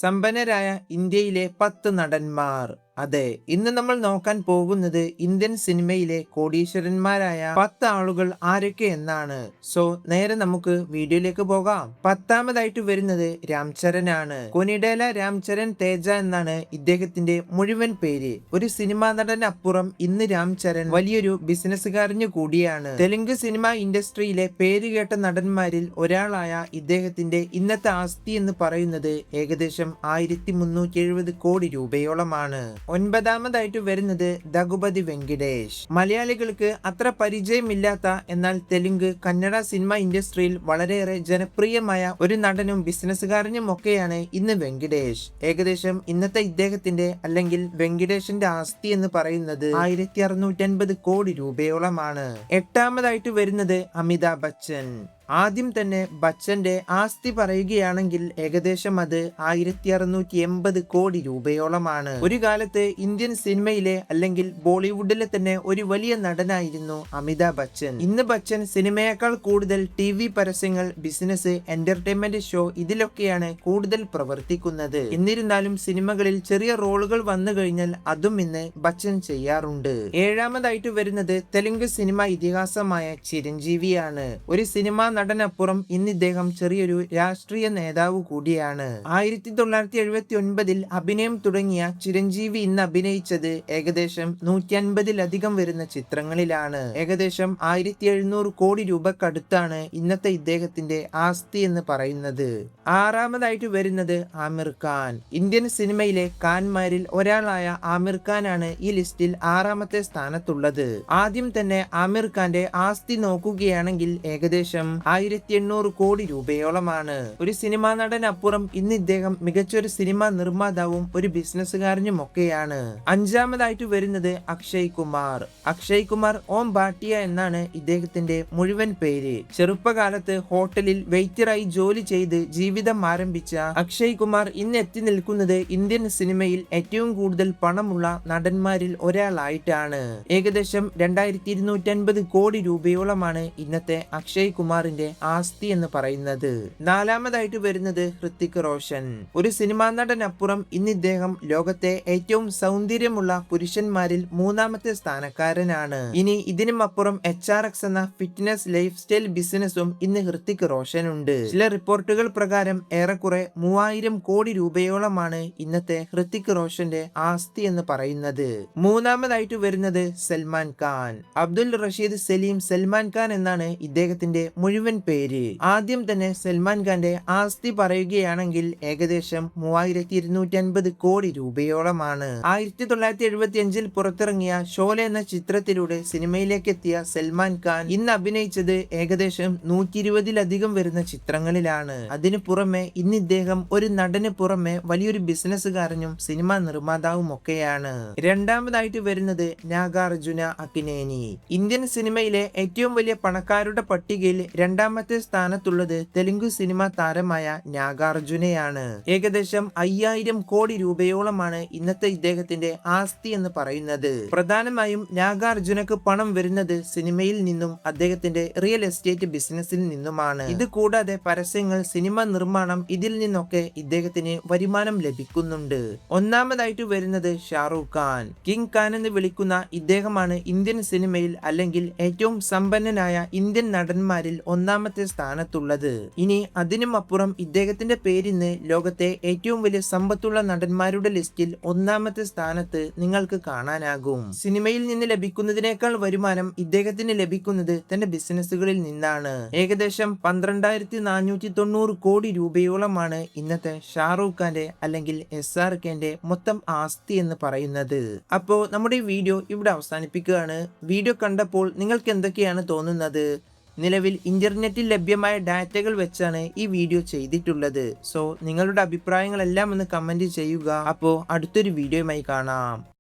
സമ്പന്നരായ ഇന്ത്യയിലെ 10 നടന്മാർ. അതെ, ഇന്ന് നമ്മൾ നോക്കാൻ പോകുന്നത് ഇന്ത്യൻ സിനിമയിലെ കോടീശ്വരന്മാരായ 10 ആളുകൾ ആരൊക്കെ എന്നാണ്. സോ നേരെ നമുക്ക് വീഡിയോയിലേക്ക് പോകാം. 10ാമതായിട്ട് വരുന്നത് രാംചരനാണ്. കൊനിഡേല രാംചരൻ തേജ എന്നാണ് ഇദ്ദേഹത്തിന്റെ മുഴുവൻ പേര്. ഒരു സിനിമാ നടനപ്പുറം ഇന്ന് രാംചരൻ വലിയൊരു ബിസിനസ്സുകാരനു കൂടിയാണ്. തെലുങ്ക് സിനിമ ഇൻഡസ്ട്രിയിലെ പേരുകേട്ട നടന്മാരിൽ ഒരാളായ ഇദ്ദേഹത്തിന്റെ ഇന്നത്തെ ആസ്തി എന്ന് പറയുന്നത് ഏകദേശം 1370 കോടി രൂപയോളമാണ്. 9ാമതായിട്ട് വരുന്നത് ദഗുപതി വെങ്കിടേഷ്. മലയാളികൾക്ക് അത്ര പരിചയമില്ലാത്ത എന്നാൽ തെലുങ്ക് കന്നഡ സിനിമ ഇൻഡസ്ട്രിയിൽ വളരെയേറെ ജനപ്രിയമായ ഒരു നടനും ബിസിനസ്സുകാരനും ഒക്കെയാണ് ഇന്ന് വെങ്കിടേഷ്. ഏകദേശം ഇന്നത്തെ ഇദ്ദേഹത്തിന്റെ അല്ലെങ്കിൽ വെങ്കിടേഷിന്റെ ആസ്തി എന്ന് പറയുന്നത് 1650 കോടി രൂപയോളമാണ്. 8ാമതായിട്ട് വരുന്നത് അമിതാഭ് ബച്ചൻ. ആദ്യം തന്നെ ബച്ചന്റെ ആസ്തി പറയുകയാണെങ്കിൽ ഏകദേശം അത് 1680 കോടി രൂപയോളമാണ്. ഒരു കാലത്ത് ഇന്ത്യൻ സിനിമയിലെ അല്ലെങ്കിൽ ബോളിവുഡിലെ തന്നെ ഒരു വലിയ നടനായിരുന്നു അമിതാഭ് ബച്ചൻ. ഇന്ന് ബച്ചൻ സിനിമയേക്കാൾ കൂടുതൽ TV പരസ്യങ്ങൾ, ബിസിനസ്, എന്റർടൈൻമെന്റ് ഷോ ഇതിലൊക്കെയാണ് കൂടുതൽ പ്രവർത്തിക്കുന്നത്. എന്നിരുന്നാലും സിനിമകളിൽ ചെറിയ റോളുകൾ വന്നു കഴിഞ്ഞാൽ അതും ഇന്ന് ബച്ചൻ ചെയ്യാറുണ്ട്. 7ാമതായിട്ട് വരുന്നത് തെലുങ്ക് സിനിമ ഇതിഹാസമായ ചിരഞ്ജീവിയാണ്. ഒരു സിനിമ നടനപ്പുറം ഇന്ന് ഇദ്ദേഹം ചെറിയൊരു രാഷ്ട്രീയ നേതാവ് കൂടിയാണ്. 1979 അഭിനയം തുടങ്ങിയ ചിരഞ്ജീവി ഇന്ന് അഭിനയിച്ചത് ഏകദേശം 150ലധികം വരുന്ന ചിത്രങ്ങളിലാണ്. ഏകദേശം 1700 കോടി രൂപക്കടുത്താണ് ഇന്നത്തെ ഇദ്ദേഹത്തിന്റെ ആസ്തി എന്ന് പറയുന്നത്. 6ാമതായിട്ട് വരുന്നത് ആമിർ ഖാൻ. ഇന്ത്യൻ സിനിമയിലെ ഖാൻമാരിൽ ഒരാളായ ആമിർ ഖാൻ ആണ് ഈ ലിസ്റ്റിൽ 6ാമത്തെ സ്ഥാനത്തുള്ളത്. ആദ്യം തന്നെ ആമിർ ഖാന്റെ ആസ്തി നോക്കുകയാണെങ്കിൽ ഏകദേശം 1800 കോടി രൂപയോളമാണ്. ഒരു സിനിമാ നടനപ്പുറം ഇന്ന് ഇദ്ദേഹം മികച്ചൊരു സിനിമാ നിർമ്മാതാവും ഒരു ബിസിനസ്സുകാരനും ഒക്കെയാണ്. 5ാമതായിട്ട് വരുന്നത് അക്ഷയ് കുമാർ. അക്ഷയ് കുമാർ ഓം ഭാട്ടിയ എന്നാണ് ഇദ്ദേഹത്തിന്റെ മുഴുവൻ പേര്. ചെറുപ്പകാലത്ത് ഹോട്ടലിൽ വെയിറ്ററായി ജോലി ചെയ്ത് ജീവിതം ആരംഭിച്ച അക്ഷയ് കുമാർ ഇന്ന് എത്തി നിൽക്കുന്നത് ഇന്ത്യൻ സിനിമയിൽ ഏറ്റവും കൂടുതൽ പണമുള്ള നടന്മാരിൽ ഒരാളായിട്ടാണ്. ഏകദേശം 2250 കോടി രൂപയോളമാണ് ഇന്നത്തെ അക്ഷയ് കുമാറിന്റെ ആസ്തി എന്ന് പറയുന്നത്. 4ാമതായിട്ട് വരുന്നത് ഹൃത്തിക് റോഷൻ. ഒരു സിനിമാ നടനപ്പുറം ഇന്ന് ഇദ്ദേഹം ലോകത്തെ ഏറ്റവും സൗന്ദര്യമുള്ള പുരുഷന്മാരിൽ 3ാമത്തെ സ്ഥാനക്കാരനാണ്. ഇനി ഇതിനും അപ്പുറം HRX എന്ന ഫിറ്റ്നസ് ലൈഫ് സ്റ്റൈൽ ബിസിനസ്സും ഇന്ന് ഹൃത്തിക് റോഷൻ ഉണ്ട്. ചില റിപ്പോർട്ടുകൾ പ്രകാരം ഏറെക്കുറെ 3000 കോടി രൂപയോളമാണ് ഇന്നത്തെ ഹൃത്തിക് റോഷന്റെ ആസ്തി എന്ന് പറയുന്നത്. 3ാമതായിട്ട് വരുന്നത് സൽമാൻ ഖാൻ. അബ്ദുൽ റഷീദ് സലീം സൽമാൻ ഖാൻ എന്നാണ് ഇദ്ദേഹത്തിന്റെ മുഴുവൻ പേര്. ആദ്യം തന്നെ സൽമാൻ ഖാന്റെ ആസ്തി പറയുകയാണെങ്കിൽ ഏകദേശം 3250 കോടി രൂപയോളമാണ്. 1975 പുറത്തിറങ്ങിയ ഷോല എന്ന ചിത്രത്തിലൂടെ സിനിമയിലേക്ക് എത്തിയ സൽമാൻ ഖാൻ ഇന്ന് അഭിനയിച്ചത് ഏകദേശം 120ലധികം വരുന്ന ചിത്രങ്ങളിലാണ്. അതിനു പുറമെ ഇന്ന് ഇദ്ദേഹം ഒരു നടന് പുറമെ വലിയൊരു ബിസിനസ്സുകാരനും സിനിമാ നിർമ്മാതാവും ഒക്കെയാണ്. 2ാമതായിട്ട് വരുന്നത് നാഗാർജുന അക്കിനേനി. ഇന്ത്യൻ സിനിമയിലെ ഏറ്റവും വലിയ പണക്കാരുടെ പട്ടികയിൽ 2ാമത്തെ സ്ഥാനത്തുള്ളത് തെലുങ്ക് സിനിമ താരമായ നാഗാർജുനയാണ്. ഏകദേശം 5000 കോടി രൂപയോളമാണ് ഇന്നത്തെ ഇദ്ദേഹത്തിന്റെ ആസ്തി എന്ന് പറയുന്നത്. പ്രധാനമായും നാഗാർജുനക്ക് പണം വരുന്നത് സിനിമയിൽ നിന്നും അദ്ദേഹത്തിന്റെ റിയൽ എസ്റ്റേറ്റ് ബിസിനസ്സിൽ നിന്നുമാണ്. ഇത് കൂടാതെ പരസ്യങ്ങൾ, സിനിമ നിർമ്മാണം ഇതിൽ നിന്നൊക്കെ ഇദ്ദേഹത്തിന് വരുമാനം ലഭിക്കുന്നുണ്ട്. 1ാമതായിട്ട് വരുന്നത് ഷാറൂഖ് ഖാൻ. കിങ് ഖാൻ എന്ന് വിളിക്കുന്ന ഇദ്ദേഹമാണ് ഇന്ത്യൻ സിനിമയിൽ അല്ലെങ്കിൽ ഏറ്റവും സമ്പന്നനായ ഇന്ത്യൻ നടന്മാരിൽ 1ാമത്തെ സ്ഥാനത്തുള്ളത്. ഇനി അതിനും അപ്പുറം ഇദ്ദേഹത്തിന്റെ പേരിന്ന് ലോകത്തെ ഏറ്റവും വലിയ സമ്പത്തുള്ള നടന്മാരുടെ ലിസ്റ്റിൽ 1ാമത്തെ സ്ഥാനത്ത് നിങ്ങൾക്ക് കാണാനാകും. സിനിമയിൽ നിന്ന് ലഭിക്കുന്നതിനേക്കാൾ വരുമാനം ഇദ്ദേഹത്തിന് ലഭിക്കുന്നത് തന്റെ ബിസിനസ്സുകളിൽ നിന്നാണ്. ഏകദേശം 12490 കോടി രൂപയോളമാണ് ഇന്നത്തെ ഷാറൂഖ് ഖാന്റെ അല്ലെങ്കിൽ SRKന്റെ മൊത്തം ആസ്തി എന്ന് പറയുന്നത്. അപ്പോ നമ്മുടെ ഈ വീഡിയോ ഇവിടെ അവസാനിപ്പിക്കുകയാണ്. വീഡിയോ കണ്ടപ്പോൾ നിങ്ങൾക്ക് എന്തൊക്കെയാണ് തോന്നുന്നത്? നിലവിൽ ഇന്റർനെറ്റിൽ ലഭ്യമായ ഡാറ്റകൾ വെച്ചാണ് ഈ വീഡിയോ ചെയ്തിട്ടുള്ളത്. സോ നിങ്ങളുടെ അഭിപ്രായങ്ങളെല്ലാം ഒന്ന് കമന്റ് ചെയ്യുക. അപ്പോൾ അടുത്തൊരു വീഡിയോയുമായി കാണാം.